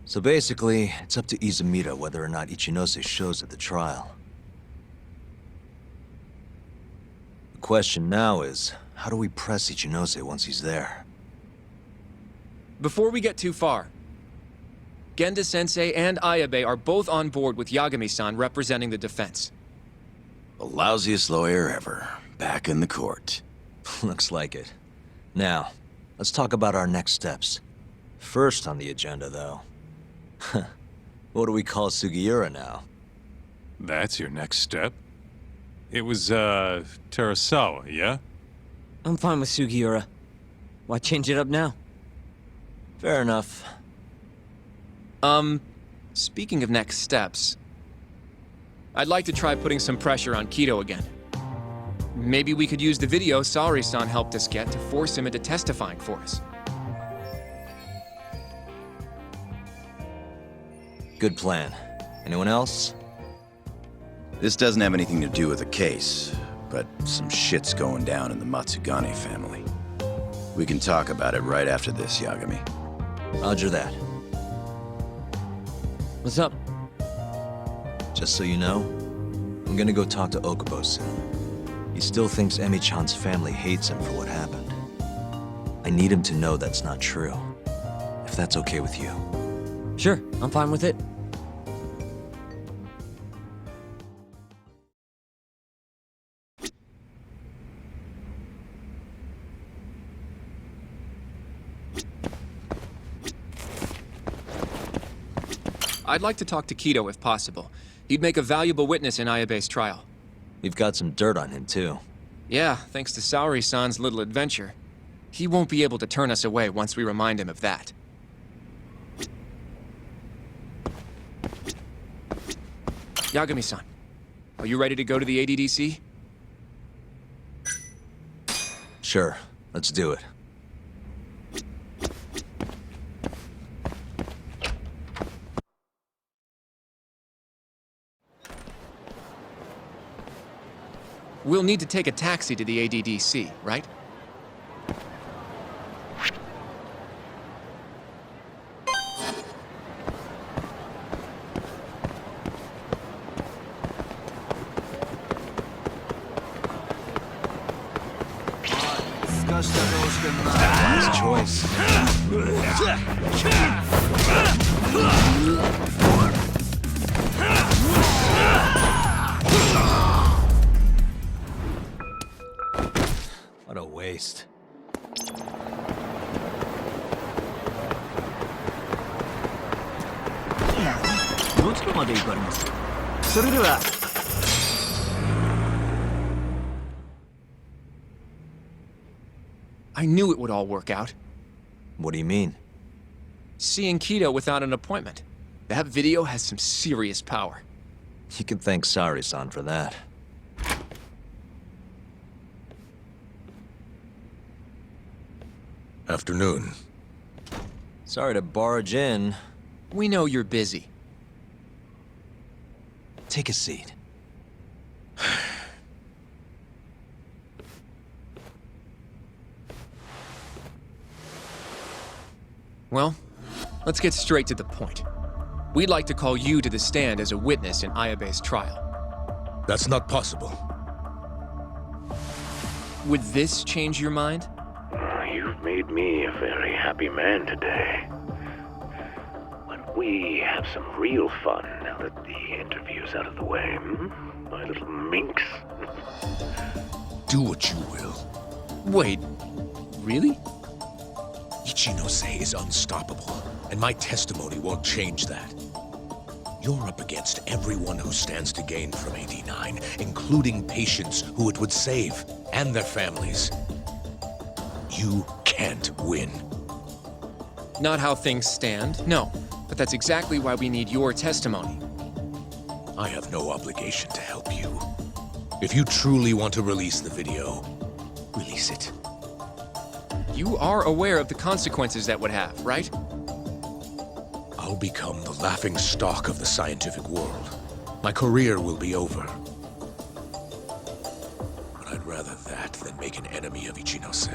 So basically, it's up to Izumida whether or not Ichinose shows at the trial. The question now is, how do we press Ichinose once he's there? Before we get too far, Genda-sensei and Ayabe are both on board with Yagami-san representing the defense. The lousiest lawyer ever, back in the court. Looks like it. Now, let's talk about our next steps. First on the agenda, though. What do we call Sugiura now? That's your next step? It was, Terasawa, yeah? I'm fine with Sugiura. Why change it up now? Fair enough. Speaking of next steps, I'd like to try putting some pressure on Kido again. Maybe we could use the video Saori-san helped us get to force him into testifying for us. Good plan. Anyone else? This doesn't have anything to do with the case, but some shit's going down in the Matsugane family. We can talk about it right after this, Yagami. Roger that. What's up? Just so you know, I'm gonna go talk to Okubo soon. He still thinks Emi-chan's family hates him for what happened. I need him to know that's not true. If that's okay with you. Sure, I'm fine with it. I'd like to talk to Kido if possible. He'd make a valuable witness in Ayabe's trial. You've got some dirt on him, too. Yeah, thanks to Saori-san's little adventure. He won't be able to turn us away once we remind him of that. Yagami-san, are you ready to go to the ADDC? Sure, let's do it. We'll need to take a taxi to the ADDC, right? Wise choice. What a waste. I knew it would all work out. What do you mean? Seeing Kido without an appointment. That video has some serious power. You can thank Saori-san for that. Afternoon. Sorry to barge in. We know you're busy. Take a seat. Well, let's get straight to the point. We'd like to call you to the stand as a witness in Ayabe's trial. That's not possible. Would this change your mind? You've made me a very happy man today. But we have some real fun now that the interview's out of the way, my little minx? Do what you will. Wait, really? Ichinose is unstoppable, and my testimony won't change that. You're up against everyone who stands to gain from 89, including patients who it would save, and their families. You can't win. Not how things stand, no. But that's exactly why we need your testimony. I have no obligation to help you. If you truly want to release the video, release it. You are aware of the consequences that would have, right? I'll become the laughing stock of the scientific world. My career will be over. But I'd rather that than make an enemy of Ichinose.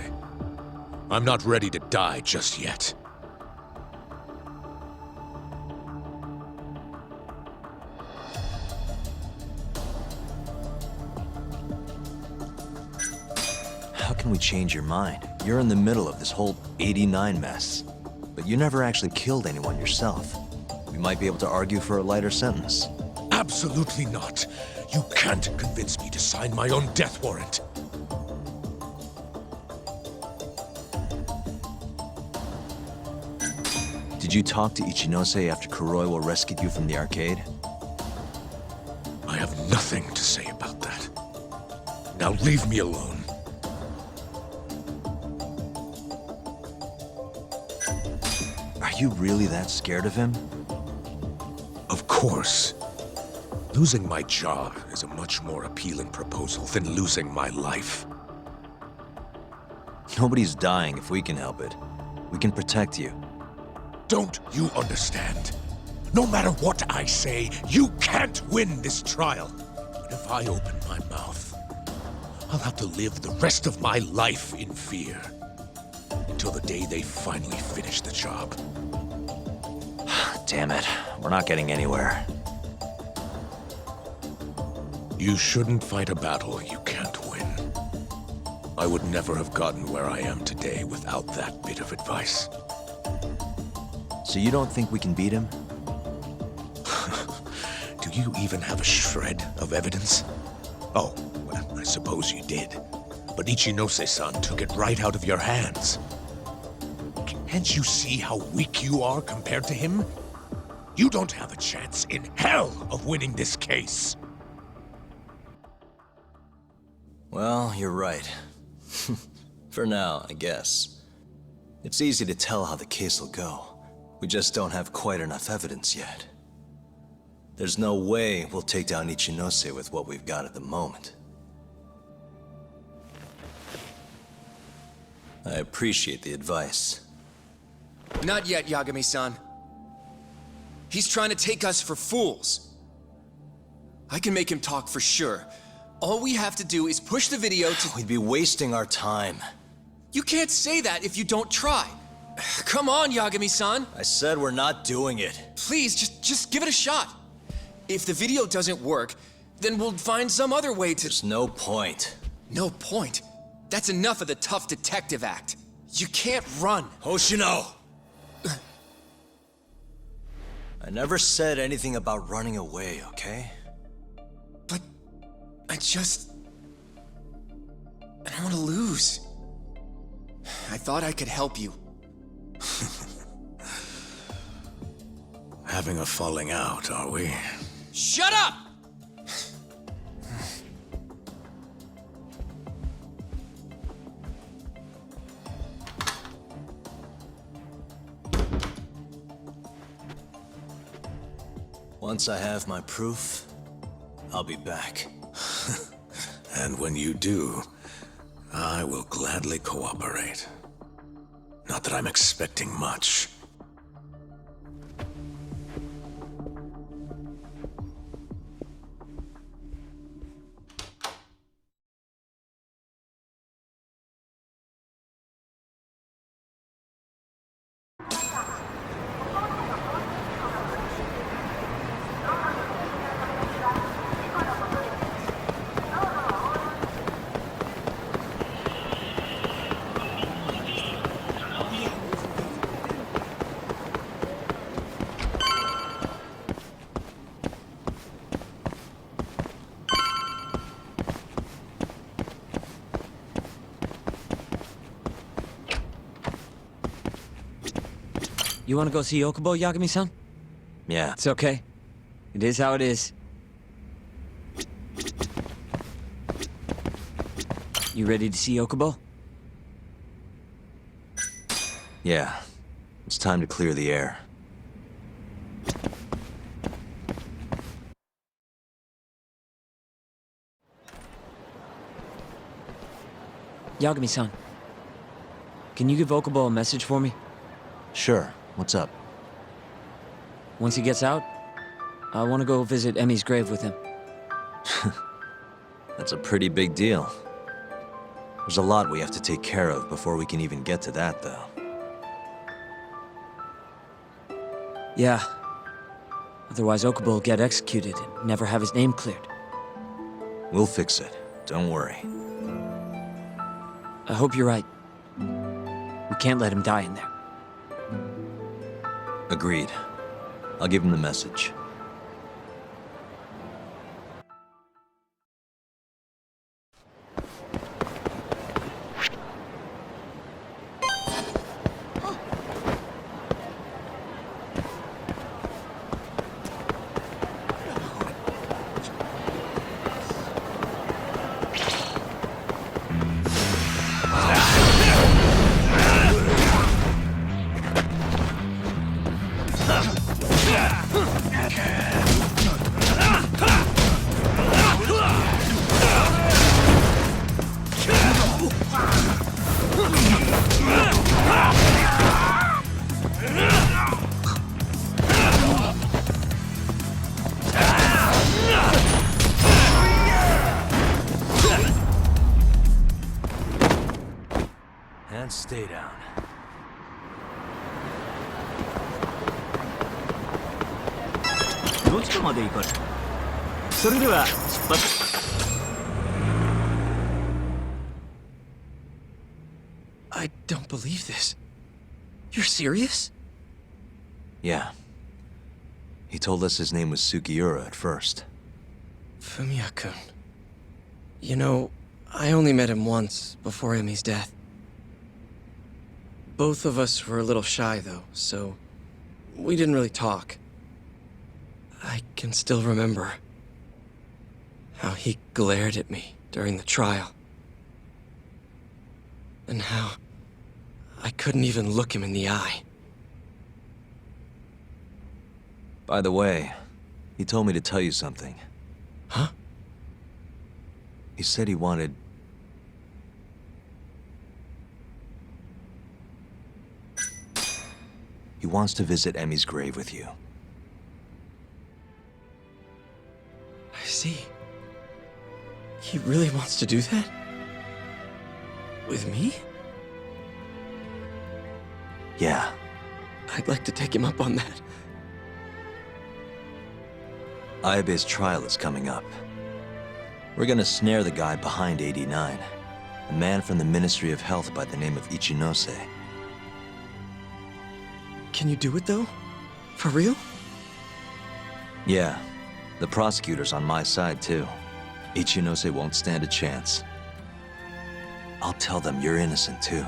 I'm not ready to die just yet. can we change your mind? You're in the middle of this whole 89 mess. But you never actually killed anyone yourself. We might be able to argue for a lighter sentence. Absolutely not. You can't convince me to sign my own death warrant. Did you talk to Ichinose after Kuroiwa rescued you from the arcade? I have nothing to say about that. Now leave me alone. Are you really that scared of him? Of course. Losing my job is a much more appealing proposal than losing my life. Nobody's dying if we can help it. We can protect you. Don't you understand? No matter what I say, you can't win this trial. And if I open my mouth, I'll have to live the rest of my life in fear. Until the day they finally finish the job. Damn it. We're not getting anywhere. You shouldn't fight a battle you can't win. I would never have gotten where I am today without that bit of advice. So you don't think we can beat him? Do you even have a shred of evidence? Oh, well, I suppose you did. But Ichinose-san took it right out of your hands. Can't you see how weak you are compared to him? You don't have a chance in hell of winning this case. Well, you're right. For now, I guess. It's easy to tell how the case will go. We just don't have quite enough evidence yet. There's no way we'll take down Ichinose with what we've got at the moment. I appreciate the advice. Not yet, Yagami-san. He's trying to take us for fools. I can make him talk for sure. All we have to do is push the video to... We'd be wasting our time. You can't say that if you don't try. Come on, Yagami-san. I said we're not doing it. Please, just give it a shot. If the video doesn't work, then we'll find some other way to... There's no point. No point? That's enough of the tough detective act. You can't run. Hoshino! I never said anything about running away, okay? But I don't want to lose. I thought I could help you. Having a falling out, are we? Shut up! Once I have my proof, I'll be back. And when you do, I will gladly cooperate. Not that I'm expecting much. You want to go see Okubo, Yagami-san? Yeah. It's okay. It is how it is. You ready to see Okubo? Yeah. It's time to clear the air. Yagami-san, can you give Okubo a message for me? Sure. What's up? Once he gets out, I want to go visit Emi's grave with him. That's a pretty big deal. There's a lot we have to take care of before we can even get to that, though. Yeah. Otherwise, Okubo will get executed and never have his name cleared. We'll fix it. Don't worry. I hope you're right. We can't let him die in there. Agreed. I'll give him the message. And stay down. I don't believe this. You're serious? Yeah. He told us his name was Sugiura at first. Fumiya-kun. You know, I only met him once, before Emi's death. Both of us were a little shy, though, so we didn't really talk. I can still remember how he glared at me during the trial. And how I couldn't even look him in the eye. By the way, he told me to tell you something. Huh? He said he wanted... He wants to visit Emi's grave with you. I see. He really wants to do that? With me? Yeah. I'd like to take him up on that. Ayabe's trial is coming up. We're gonna snare the guy behind 89. A man from the Ministry of Health by the name of Ichinose. Can you do it, though? For real? Yeah. The prosecutor's on my side, too. Ichinose won't stand a chance. I'll tell them you're innocent, too.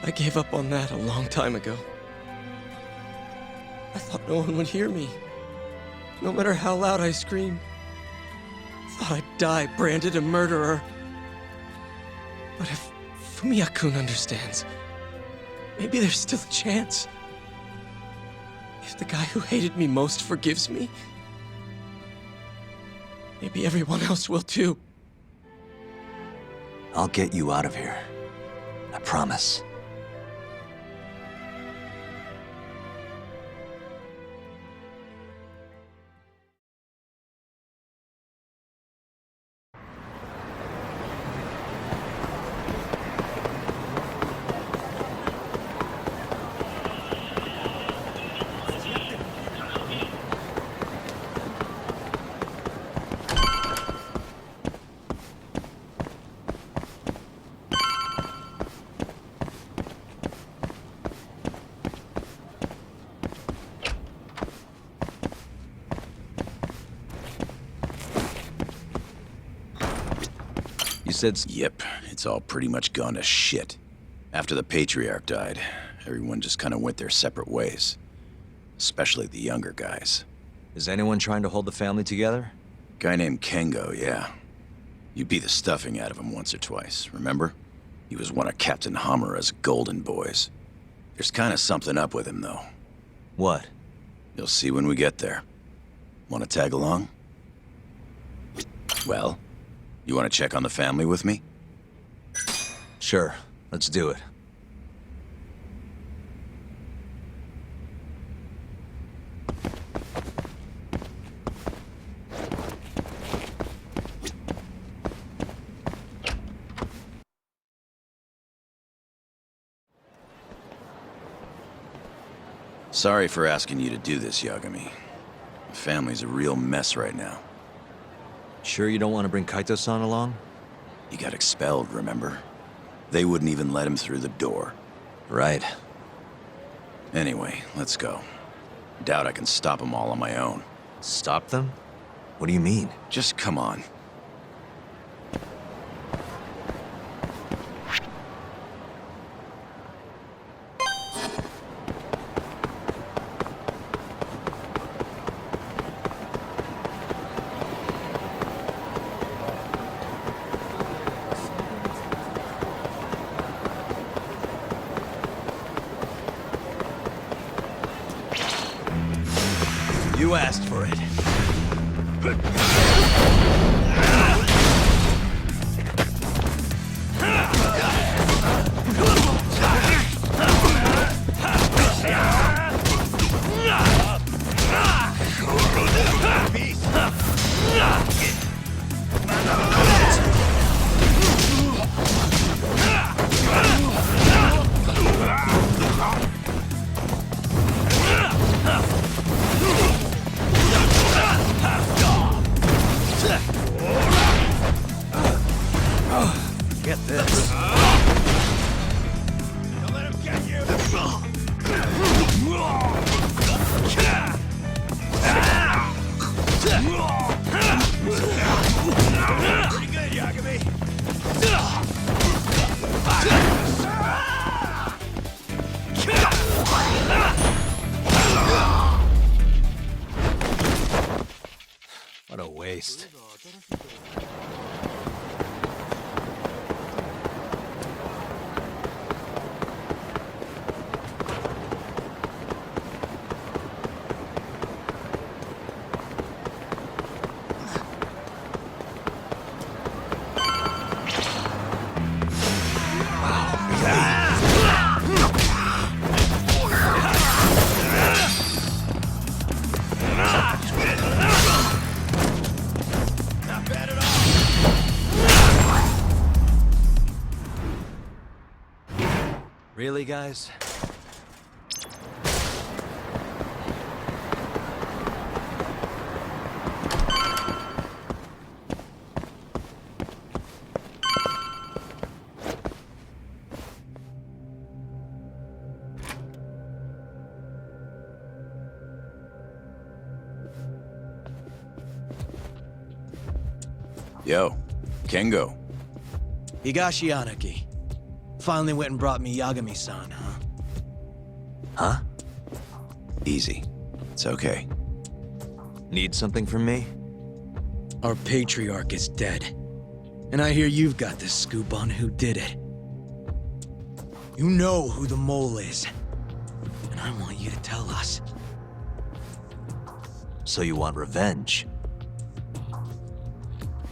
I gave up on that a long time ago. I thought no one would hear me, no matter how loud I screamed. Thought I'd die branded a murderer. But if Fumiya-kun understands, maybe there's still a chance. If the guy who hated me most forgives me, maybe everyone else will too. I'll get you out of here. I promise. You said... Yep, it's all pretty much gone to shit. After the Patriarch died, everyone just kind of went their separate ways. Especially the younger guys. Is anyone trying to hold the family together? Guy named Kengo, yeah. You beat the stuffing out of him once or twice, remember? He was one of Captain Hamura's golden boys. There's kind of something up with him, though. What? You'll see when we get there. Want to tag along? Well, you want to check on the family with me? Sure, let's do it. Sorry for asking you to do this, Yagami. The family's a real mess right now. Sure you don't want to bring Kaito-san along? He got expelled, remember? They wouldn't even let him through the door. Right. Anyway, let's go. Doubt I can stop them all on my own. Stop them? What do you mean? Just come on. You asked for it. Get this. Don't let him get you! Pretty good, Yagami. What a waste. Not bad at all. Really, guys? Yo, Kengo. Higashi Anaki. Finally went and brought me Yagami-san, huh? Huh? Easy. It's okay. Need something from me? Our patriarch is dead. And I hear you've got the scoop on who did it. You know who the mole is. And I want you to tell us. So you want revenge?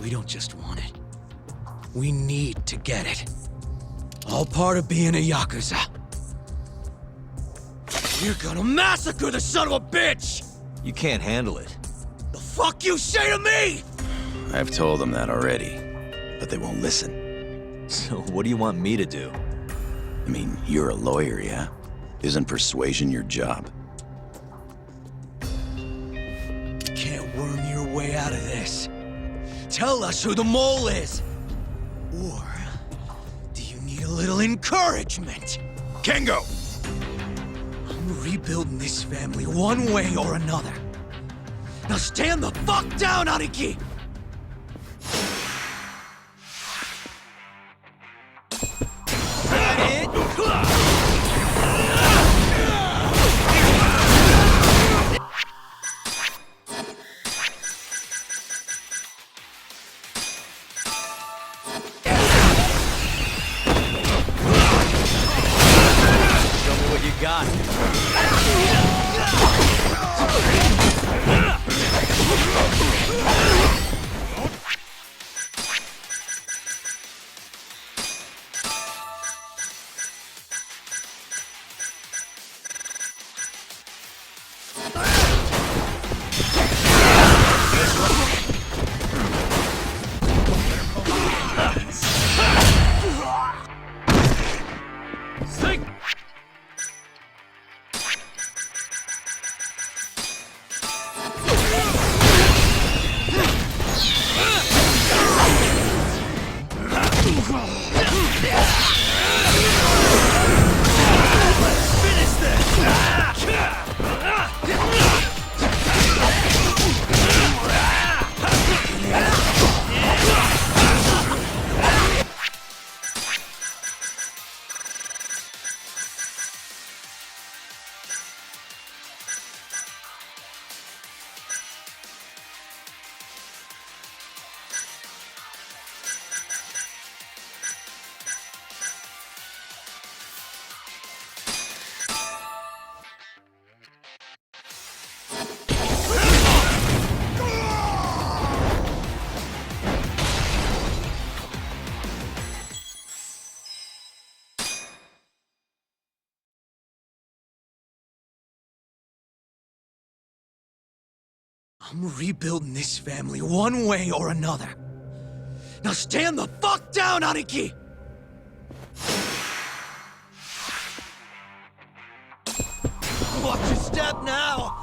We don't just want it. We need to get it. All part of being a Yakuza. You're gonna massacre the son of a bitch! You can't handle it. The fuck you say to me?! I've told them that already, but they won't listen. So what do you want me to do? I mean, you're a lawyer, yeah? Isn't persuasion your job? You can't worm your way out of this. Tell us who the mole is! Or do you need a little encouragement? Kengo! I'm rebuilding this family one way or another. Now stand the fuck down, Aniki! Show me what you got. I'm rebuilding this family one way or another. Now stand the fuck down, Aniki! Watch your step now!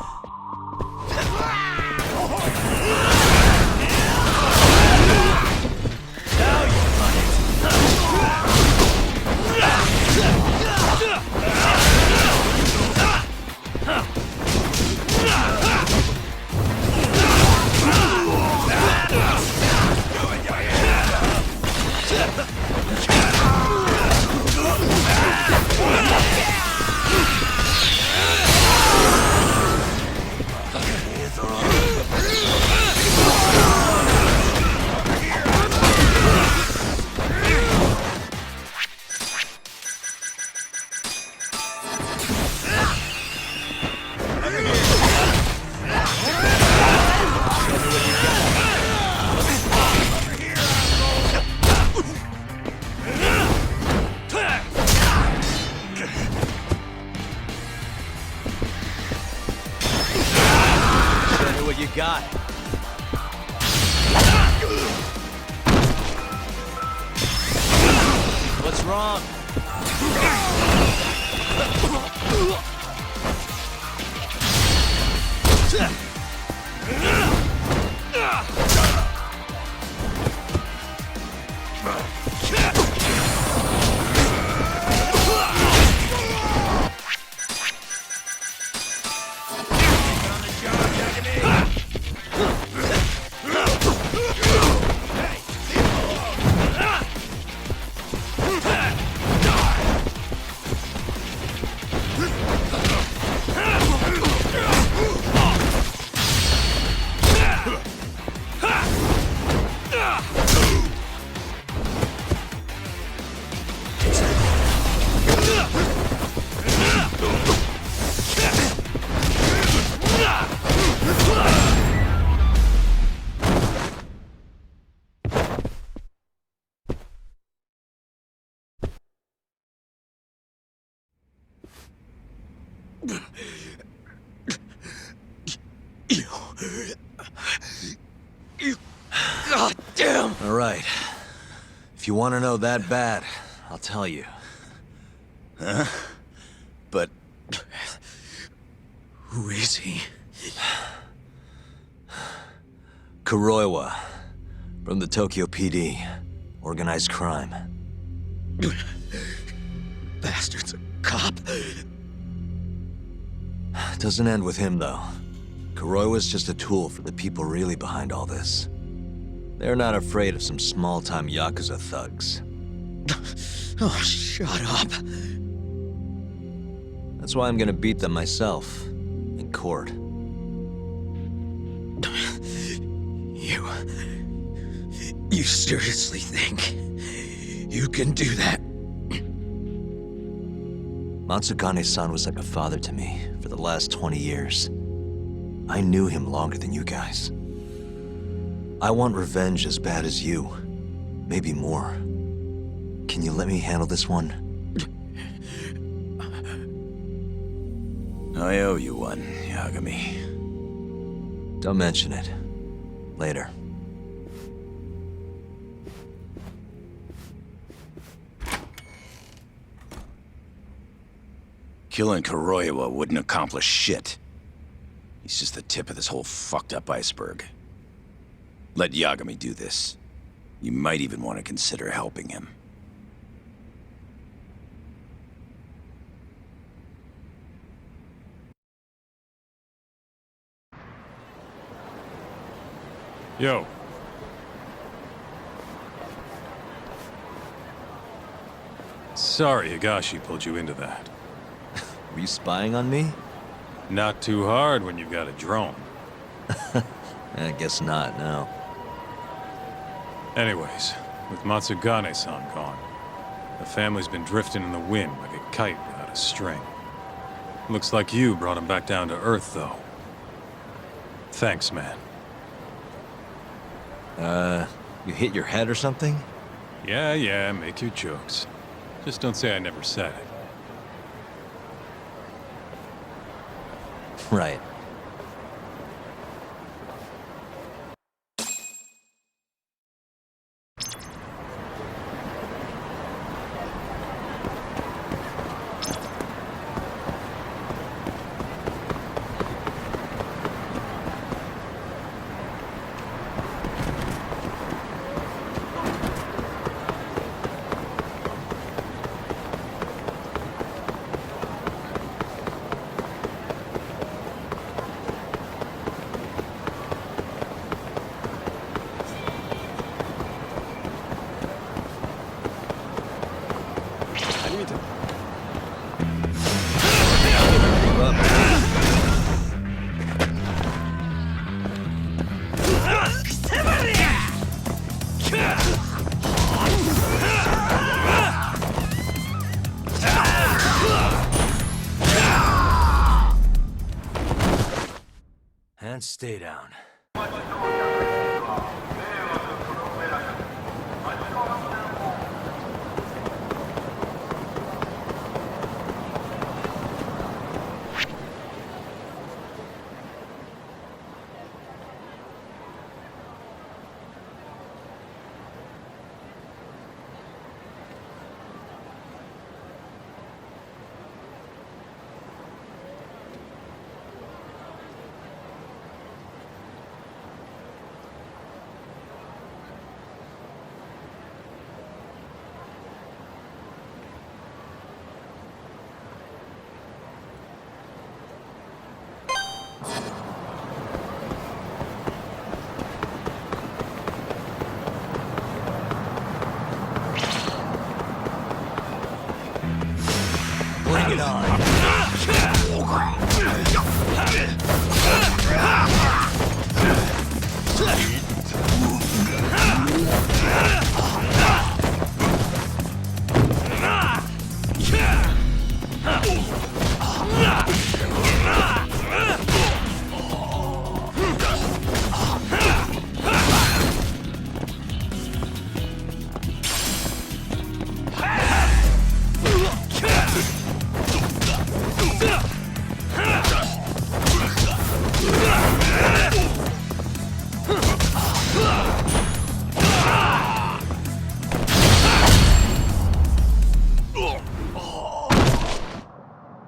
Got. What's wrong? God damn! All right. If you want to know that bad, I'll tell you. Huh? But... Who is he? Kuroiwa, from the Tokyo PD. Organized crime. Bastard's a cop. Doesn't end with him, though. Kuroiwa's just a tool for the people really behind all this. They're not afraid of some small-time Yakuza thugs. Oh, shut up. That's why I'm gonna beat them myself. In court. You seriously think you can do that? Matsugane-san was like a father to me for the last 20 years. I knew him longer than you guys. I want revenge as bad as you. Maybe more. Can you let me handle this one? I owe you one, Yagami. Don't mention it. Later. Killing Kuroiwa wouldn't accomplish shit. He's just the tip of this whole fucked up iceberg. Let Yagami do this. You might even want to consider helping him. Yo. Sorry Higashi pulled you into that. Were you spying on me? Not too hard when you've got a drone. I guess not, no. Anyways, with Matsugane-san gone, the family's been drifting in the wind like a kite without a string. Looks like you brought him back down to earth, though. Thanks, man. You hit your head or something? Yeah, make your jokes. Just don't say I never said it. Right. And stay down. Bring it on.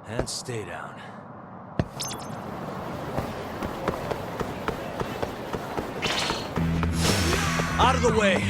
And stay down. Out of the way!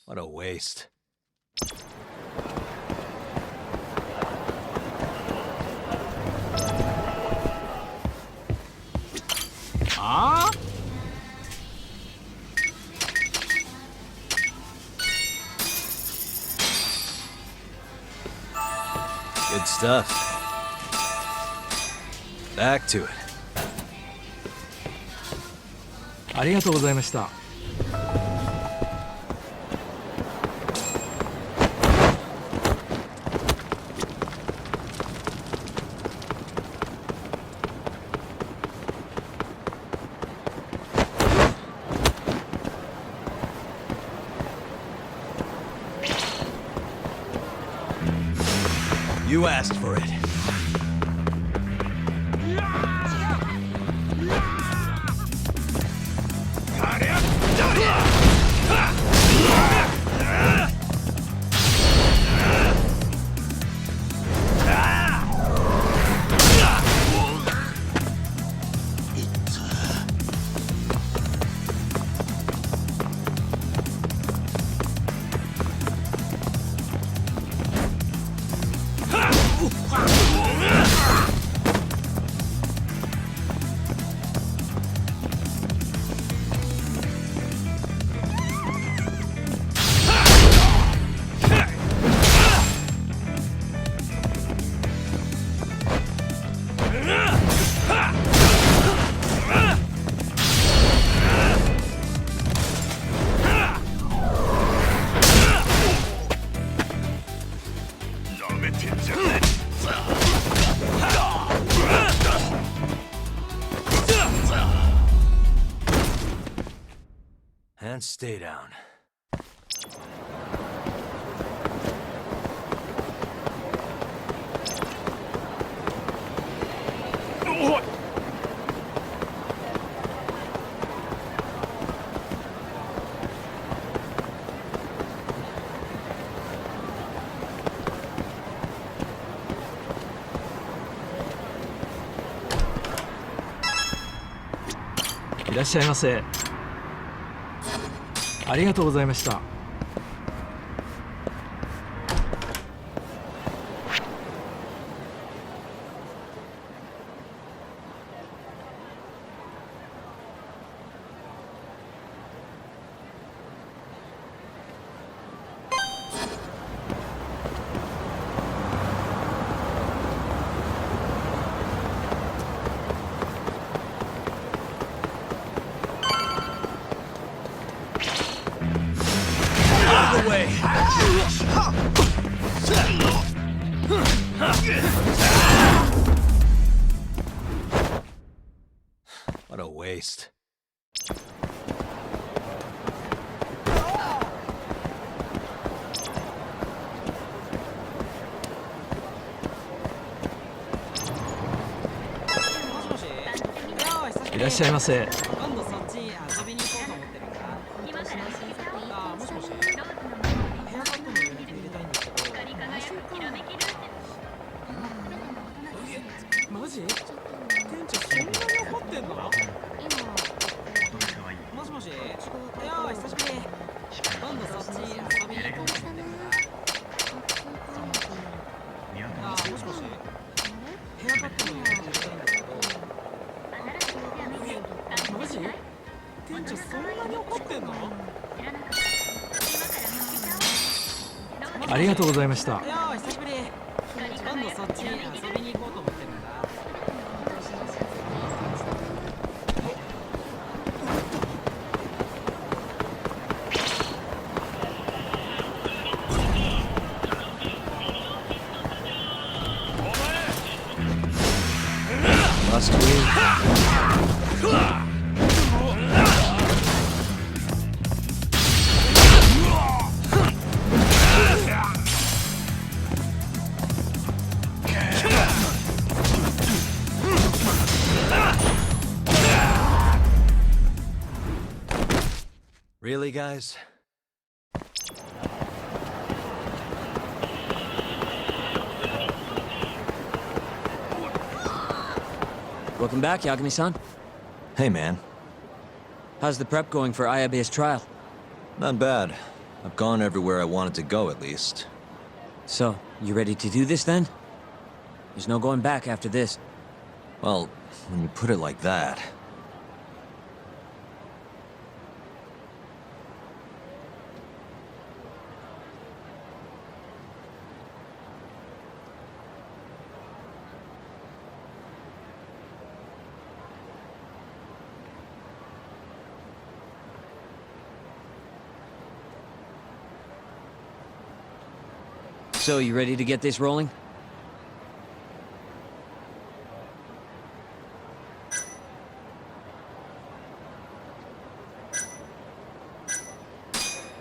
What a waste. Good stuff. Back to it. ありがとうございました。 You asked for it. and stay down.いらっしゃいませ。ありがとうございました。What a waste.いらっしゃいませ。今度そっち遊びに行こうと思ってるんだ。今から新作とかもしもし。ヘアカットの予約入れたいんですけど。光り輝くきらめきルーテマジ？店長そんなに怒ってんの？もしもし。いやー久しぶり。今度そっち遊びに行こうと思ってるんだ。もしもし。ヘアカットの予約入れたいんだけど。マジ？店長そんなに怒ってんの？ありがとうございました。いやー久しぶり。今度そっち遊びに行こうと思ってるんだ。Must we? Really, guys? Welcome back, Yagami-san. Hey, man. How's the prep going for Ayabe's trial? Not bad. I've gone everywhere I wanted to go, at least. So, you ready to do this then? There's no going back after this. Well, when you put it like that... So, you ready to get this rolling?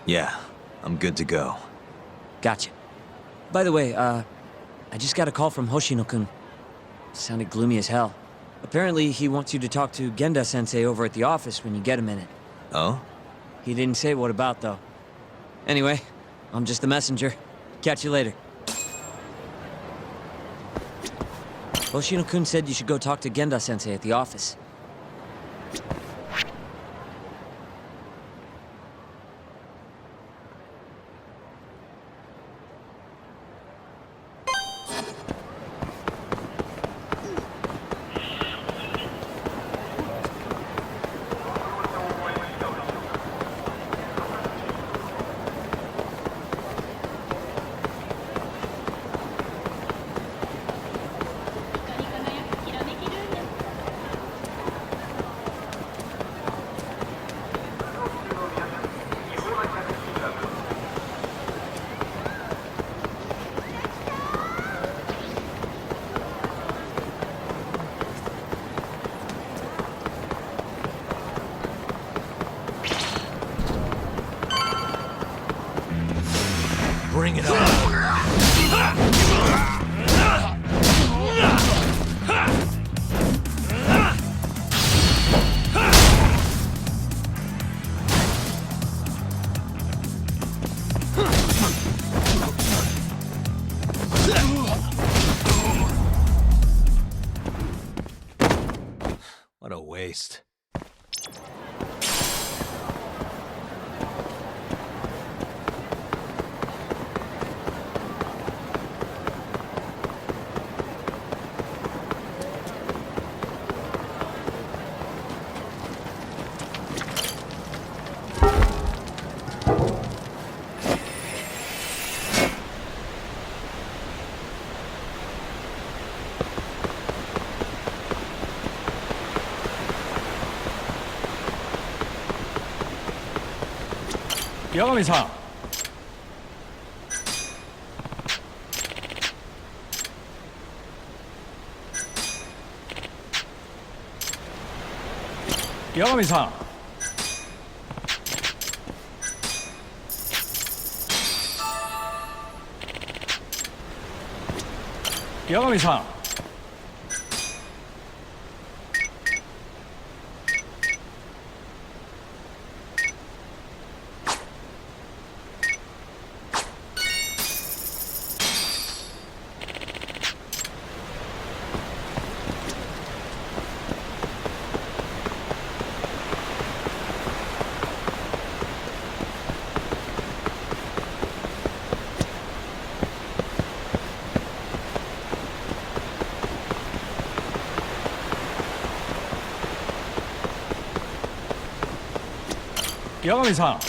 Yeah, I'm good to go. Gotcha. By the way, I just got a call from Hoshino-kun. Sounded gloomy as hell. Apparently, he wants you to talk to Genda-sensei over at the office when you get a minute. Oh? He didn't say what about, though. Anyway, I'm just the messenger. Catch you later. Hoshino-kun said you should go talk to Genda-sensei at the office. Bring it on. What a waste. Yagami-san. Yagami-san. Yagami-san. Yagami-san.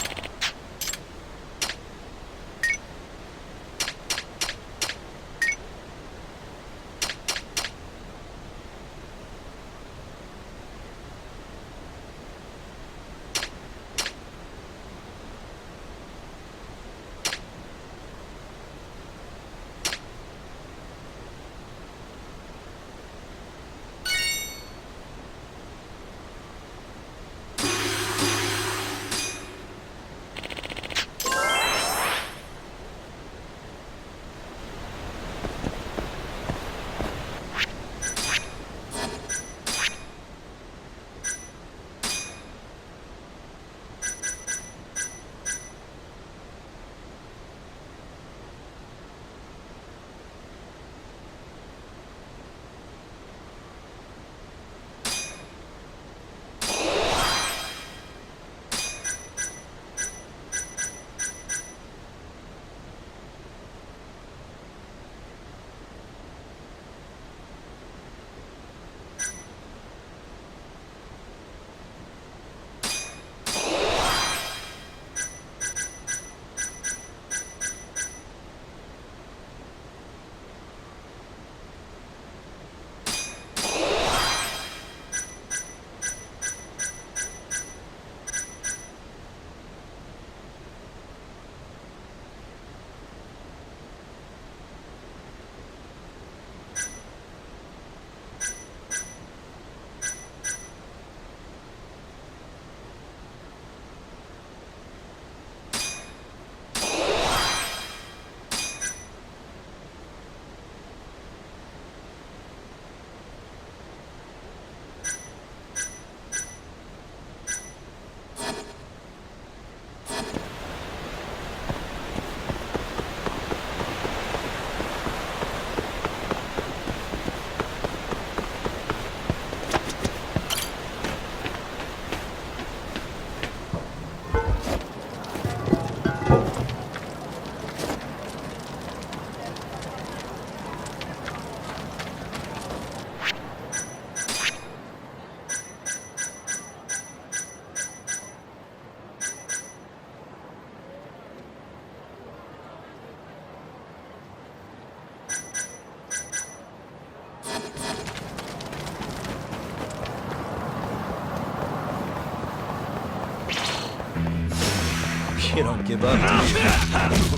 You don't give up, do you?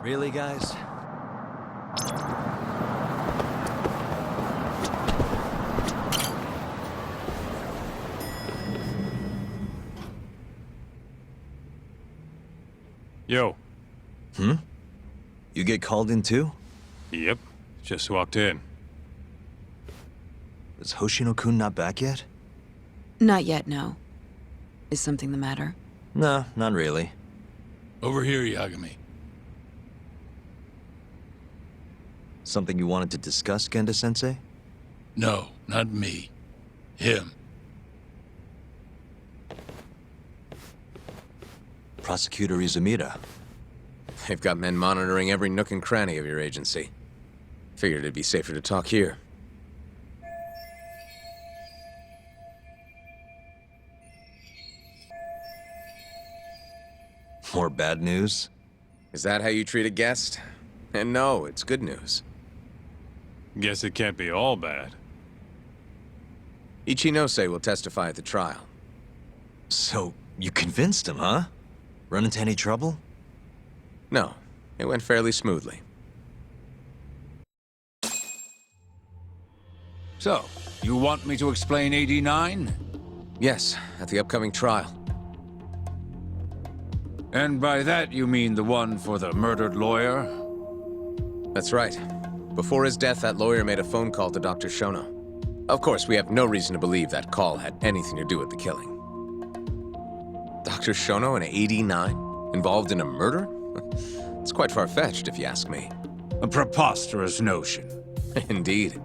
Really, guys? Yo. Hmm? You get called in too? Yep. Just walked in. Is Hoshino-kun not back yet? Not yet, no. Is something the matter? No, not really. Over here, Yagami. Something you wanted to discuss, Genda-sensei? No, not me. Him. Prosecutor Izumida. They've got men monitoring every nook and cranny of your agency. Figured it'd be safer to talk here. More bad news? Is that how you treat a guest? And no, it's good news. Guess it can't be all bad. Ichinose will testify at the trial. So, you convinced him, huh? Run into any trouble? No, it went fairly smoothly. So, you want me to explain 89? Yes, at the upcoming trial. And by that you mean the one for the murdered lawyer? That's right. Before his death, that lawyer made a phone call to Dr. Shono. Of course, we have no reason to believe that call had anything to do with the killing. Dr. Shono in 89? Involved in a murder? It's quite far-fetched, if you ask me. A preposterous notion. Indeed.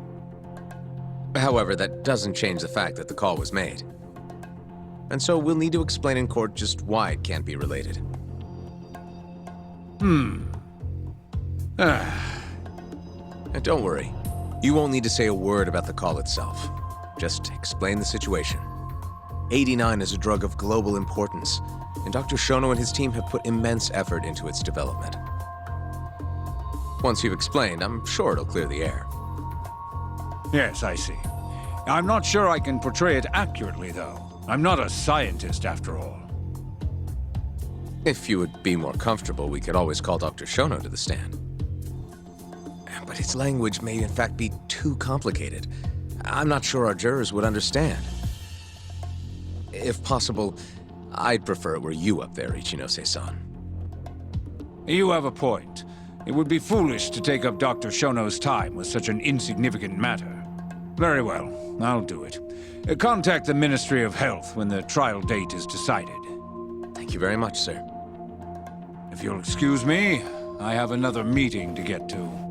However, that doesn't change the fact that the call was made. And so we'll need to explain in court just why it can't be related. And don't worry. You won't need to say a word about the call itself. Just explain the situation. 89 is a drug of global importance, and Dr. Shono and his team have put immense effort into its development. Once you've explained, I'm sure it'll clear the air. Yes, I see. I'm not sure I can portray it accurately, though. I'm not a scientist, after all. If you would be more comfortable, we could always call Dr. Shono to the stand. But his language may in fact be too complicated. I'm not sure our jurors would understand. If possible, I'd prefer it were you up there, Ichinose-san. You have a point. It would be foolish to take up Dr. Shono's time with such an insignificant matter. Very well, I'll do it. Contact the Ministry of Health when the trial date is decided. Thank you very much, sir. If you'll excuse me, I have another meeting to get to.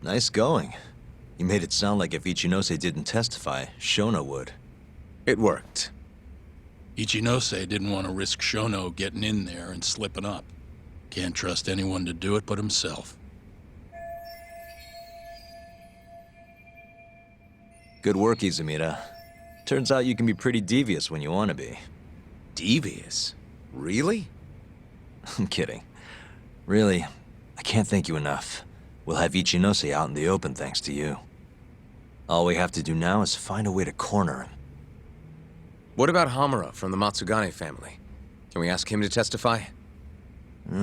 Nice going. You made it sound like if Ichinose didn't testify, Shono would. It worked. Ichinose didn't want to risk Shono getting in there and slipping up. Can't trust anyone to do it but himself. Good work, Izumida. Turns out you can be pretty devious when you want to be. Devious? Really? I'm kidding. Really, I can't thank you enough. We'll have Ichinose out in the open thanks to you. All we have to do now is find a way to corner him. What about Hamura from the Matsugane family? Can we ask him to testify?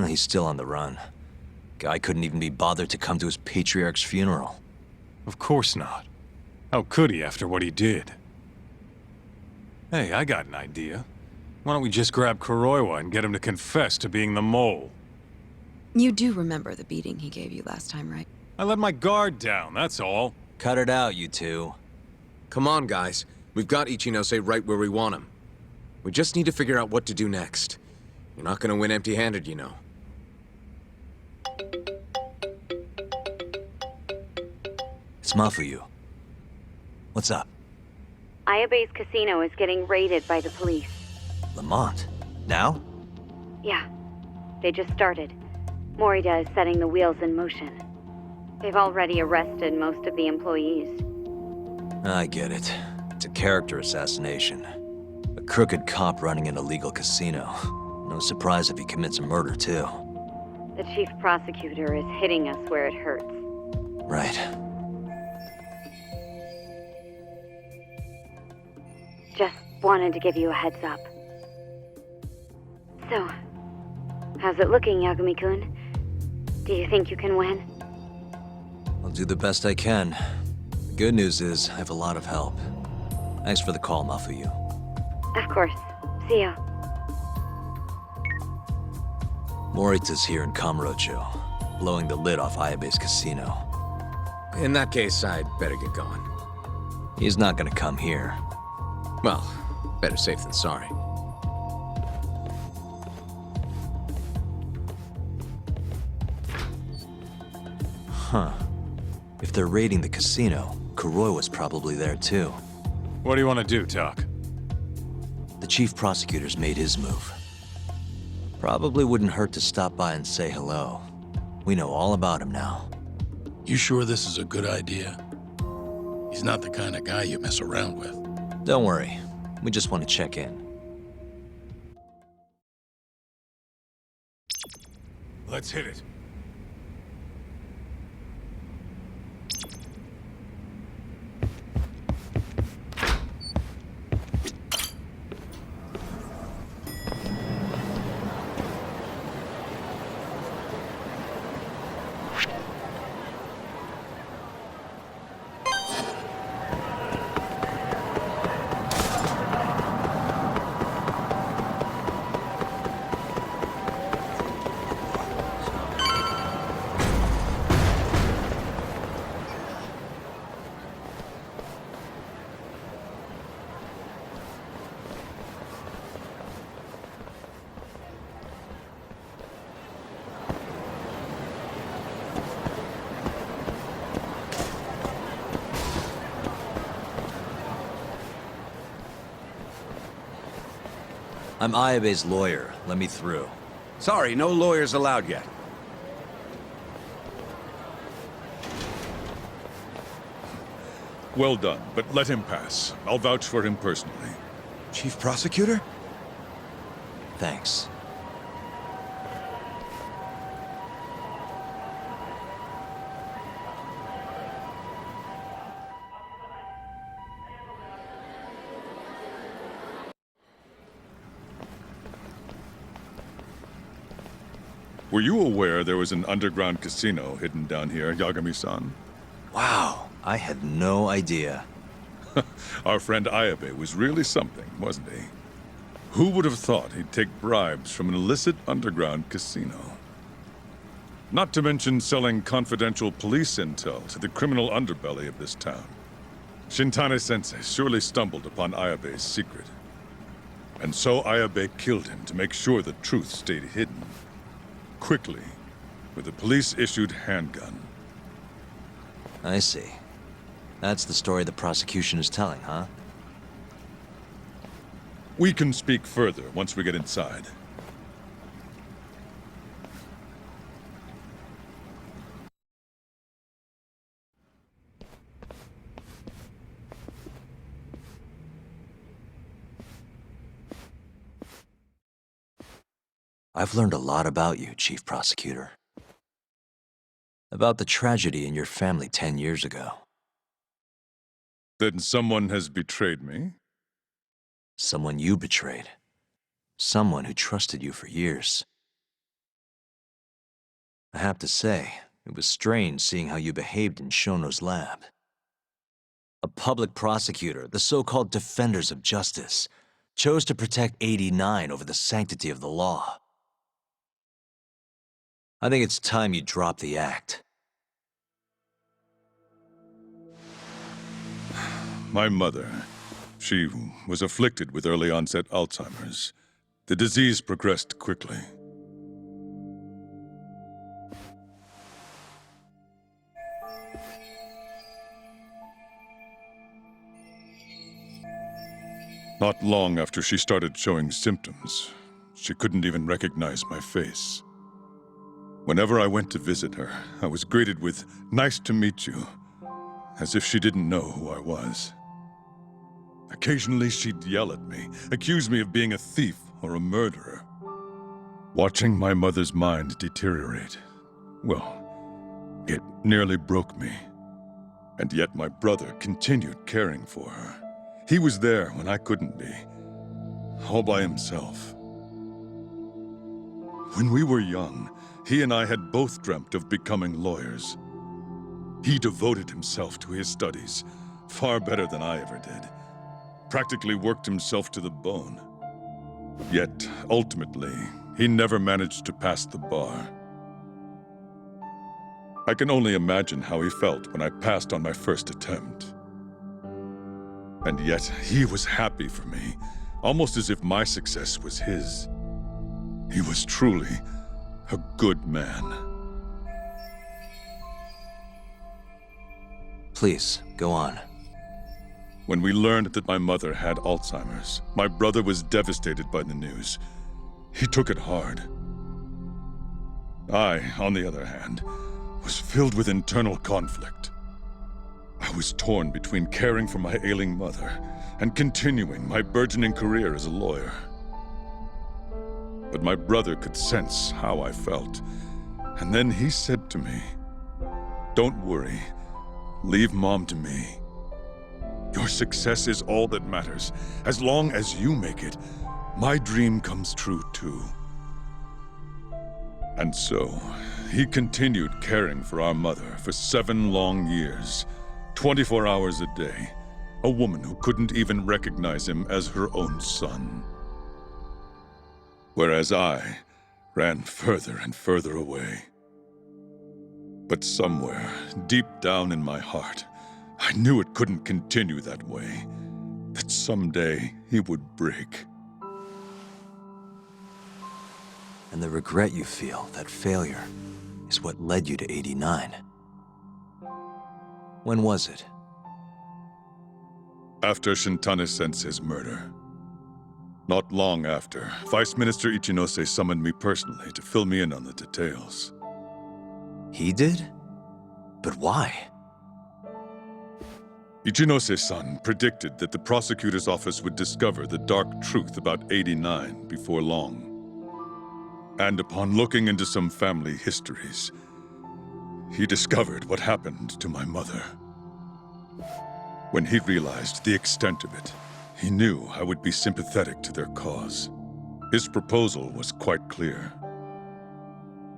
He's still on the run. Guy couldn't even be bothered to come to his patriarch's funeral. Of course not. How could he after what he did? Hey, I got an idea. Why don't we just grab Kuroiwa and get him to confess to being the mole? You do remember the beating he gave you last time, right? I let my guard down, that's all. Cut it out, you two. Come on, guys. We've got Ichinose right where we want him. We just need to figure out what to do next. You're not gonna win empty-handed, you know. It's Mafuyu. What's up? Ayabe's casino is getting raided by the police. Lamont? Now? Yeah, they just started. Morita is setting the wheels in motion. They've already arrested most of the employees. I get it. It's a character assassination. A crooked cop running an illegal casino. No surprise if he commits a murder, too. The chief prosecutor is hitting us where it hurts. Right. Just wanted to give you a heads up. So, how's it looking, Yagami-kun? Do you think you can win? I'll do the best I can. The good news is, I have a lot of help. Thanks for the call, Mafuyu. Of course. See ya. Morita's here in Kamurocho, blowing the lid off Ayabe's casino. In that case, I'd better get going. He's not gonna come here. Well, better safe than sorry. Huh. If they're raiding the casino, Kuroi was probably there too. What do you want to do, Tak? The chief prosecutor's made his move. Probably wouldn't hurt to stop by and say hello. We know all about him now. You sure this is a good idea? He's not the kind of guy you mess around with. Don't worry. We just want to check in. Let's hit it. I'm Ayabe's lawyer. Let me through. Sorry, no lawyers allowed yet. Well done, but let him pass. I'll vouch for him personally. Chief Prosecutor? Thanks. Were you aware there was an underground casino hidden down here, Yagami-san? Wow, I had no idea. Our friend Ayabe was really something, wasn't he? Who would have thought he'd take bribes from an illicit underground casino? Not to mention selling confidential police intel to the criminal underbelly of this town. Shintane-sensei surely stumbled upon Ayabe's secret. And so Ayabe killed him to make sure the truth stayed hidden. Quickly, with a police-issued handgun. I see. That's the story the prosecution is telling, huh? We can speak further once we get inside. I've learned a lot about you, Chief Prosecutor. About the tragedy in your family 10 years ago. Then someone has betrayed me? Someone you betrayed. Someone who trusted you for years. I have to say, it was strange seeing how you behaved in Shono's lab. A public prosecutor, the so-called defenders of justice, chose to protect 89 over the sanctity of the law. I think it's time you drop the act. My mother, she was afflicted with early onset Alzheimer's. The disease progressed quickly. Not long after she started showing symptoms, she couldn't even recognize my face. Whenever I went to visit her, I was greeted with, "Nice to meet you," as if she didn't know who I was. Occasionally, she'd yell at me, accuse me of being a thief or a murderer. Watching my mother's mind deteriorate, well, it nearly broke me. And yet my brother continued caring for her. He was there when I couldn't be. All by himself. When we were young, he and I had both dreamt of becoming lawyers. He devoted himself to his studies, far better than I ever did. Practically worked himself to the bone. Yet, ultimately, he never managed to pass the bar. I can only imagine how he felt when I passed on my first attempt. And yet, he was happy for me, almost as if my success was his. He was truly a good man. Please, go on. When we learned that my mother had Alzheimer's, my brother was devastated by the news. He took it hard. I, on the other hand, was filled with internal conflict. I was torn between caring for my ailing mother and continuing my burgeoning career as a lawyer. But my brother could sense how I felt, and then he said to me, "Don't worry, leave Mom to me. Your success is all that matters. As long as you make it, my dream comes true too." And so, he continued caring for our mother for 7 long years, 24 hours a day, a woman who couldn't even recognize him as her own son. Whereas I ran further and further away. But somewhere, deep down in my heart, I knew it couldn't continue that way, that someday he would break. And the regret you feel, that failure, is what led you to 89. When was it? After Shintane-sensei's murder. Not long after, Vice Minister Ichinose summoned me personally to fill me in on the details. He did? But why? Ichinose-san predicted that the prosecutor's office would discover the dark truth about 89 before long. And upon looking into some family histories, he discovered what happened to my mother. When he realized the extent of it, he knew I would be sympathetic to their cause. His proposal was quite clear.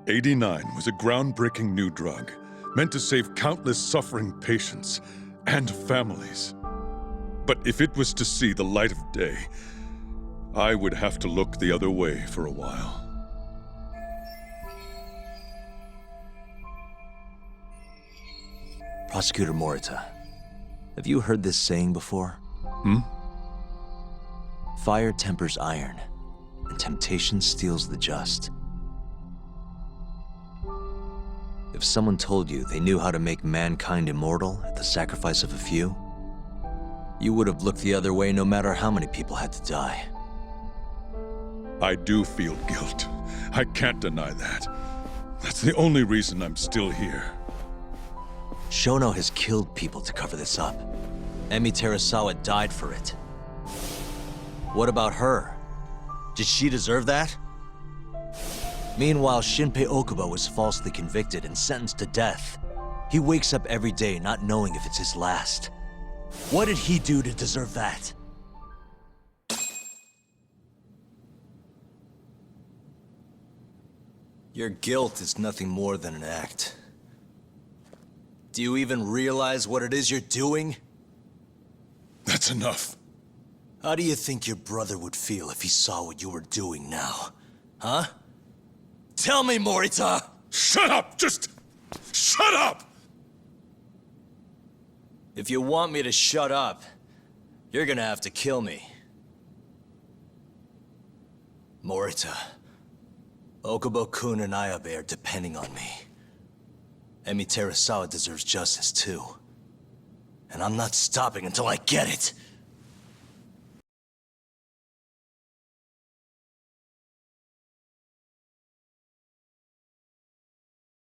89 was a groundbreaking new drug, meant to save countless suffering patients and families. But if it was to see the light of day, I would have to look the other way for a while. Prosecutor Morita, have you heard this saying before? Fire tempers iron, and temptation steals the just. If someone told you they knew how to make mankind immortal at the sacrifice of a few, you would have looked the other way no matter how many people had to die. I do feel guilt. I can't deny that. That's the only reason I'm still here. Shono has killed people to cover this up. Emi Terasawa died for it. What about her? Did she deserve that? Meanwhile, Shinpei Okubo was falsely convicted and sentenced to death. He wakes up every day not knowing if it's his last. What did he do to deserve that? Your guilt is nothing more than an act. Do you even realize what it is you're doing? That's enough. How do you think your brother would feel if he saw what you were doing now? Huh? Tell me, Morita! Shut up! Just shut up! If you want me to shut up, you're gonna have to kill me. Morita, Okubo-kun and Ayabe are depending on me. Emi Terasawa deserves justice too. And I'm not stopping until I get it.